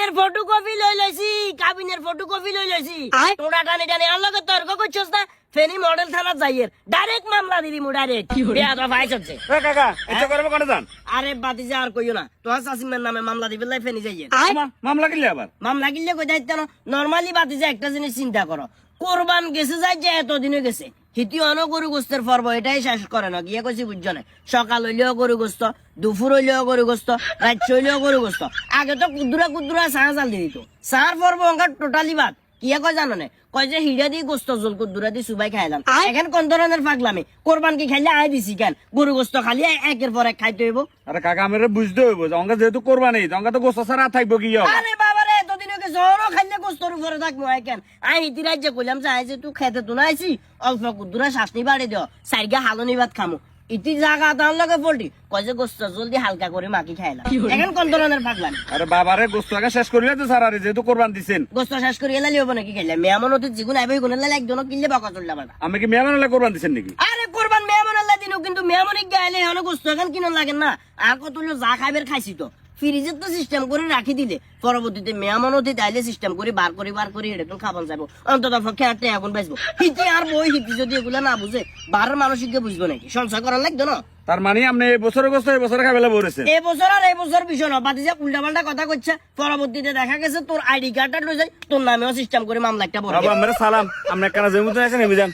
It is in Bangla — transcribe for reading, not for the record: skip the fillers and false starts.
কাবিনের ফটোকপি লই লইছি কাবিনের ফটোকপি লই লইছি তোরা টানি টানি আর লগে তর্ক করছস না ফেনি মডেল থানা যাইয়ের ডাইরেক্ট মামলা দিবি মু ডাইরেক্ট বেয়াদব ভাই হচ্ছে কাকা এটা করবে কোনে যান আরে বাতিজা আর কইও না তোর সাসিমের নামে মামলা দিবি লাই ফেনি যাইয়ের মামলা কিনলে আবার মামলা কিনলে কই দাইতে না নরমালি বাতিজা একটা জিনিস চিন্তা করো কোরবান গেছে যাই যে এতদিনে গেছে হিতি অন গরু গোস্তের পর্ব এটাই শেষ করে না গিয়ে কইছি বুঝছো না সকাল হইলেও গরু গোস্ত দুপুর হইলেও গরু গোস্ত রাত হইলেও গরু গোস্ত আগে তো কুদুরা কুদুরা সাহা জাল দিয়ে দিত সাহার পর্ব অঙ্কার টোটালি বাদ কিয়া কয় জানো না কয় যে হিড়া দিয়ে গোস্ত জল কুদুরা দিয়ে সুবাই খাইলাম এখন কোন ধরনের পাগলামি কোরবান কি খাইলে আয় দিছি কেন গরু গোস্ত খালি একের পর এক খাইতে হইব আরে কাকা আমার বুঝতে হইব যে অঙ্কা যেহেতু কোরবানি অঙ্কা তো গোস্ত ছাড়া থাকবো কি আরে বাবা রে এতদিন ওকে জোরও খাইলে গোস্তর উপরে থাকবো কেন আই হিতি রাজ্যে কইলাম যে আইছে তুই খেতে তো না আইছি অল্প কুদুরা শাসনি বাড়ি দিও সাইডে হালনি ভাত খামো ইতি জায়গা তার লগে পল্টি কয় যে গোস্ত জলদি হালকা করে মাখি খাইলাম এখন কোন ধরনের পাগলামি আরে বাবারে গোস্ত আগে শেষ করিলে তো স্যার আরে যেহেতু কোরবান দিছেন গোস্ত শেষ করে এলালি হবো নাকি খাইলাম মেয়ামন হতে যেগুন আইবে গুণ এলালে একজন কিনলে বাকা চললাম না আমি কি মেহমান হলে কোরবান দিছেন নাকি আরে কোরবান মেয়ামন আল্লাহ দিনও কিন্তু মেয়ামনিক গাইলে এখন গোস্ত এখন কিনো লাগে না আর কত যা খাইবের খাইছি তো ফ্রিজের তো সিস্টেম করে রাখি দিলে পরবর্তীতে মেয়ামন হতে তাইলে সিস্টেম করে বার করে এটা তো খাবার যাবো অন্তত পক্ষে আটটা এখন বেসবো হিতি আর বই হিতি যদি এগুলা না বুঝে বারো মানসিককে বুঝবো নাকি সংসার করার লাগতো না তার মানে আপনি এই বছরের গোস্ত এই বছরে খাবেলা বলেছেন এই বছর আর এই বছর বিষয় না বাতি যা উল্টা পাল্টা কথা করছে পরবর্তীতে দেখা গেছে তোর আইডি কার্ডটা লই যাই তোর নামেও সিস্টেম করে মামলা একটা বড় বাবা আমার সালাম আপনি কেন জমি তো আছেন আমি যান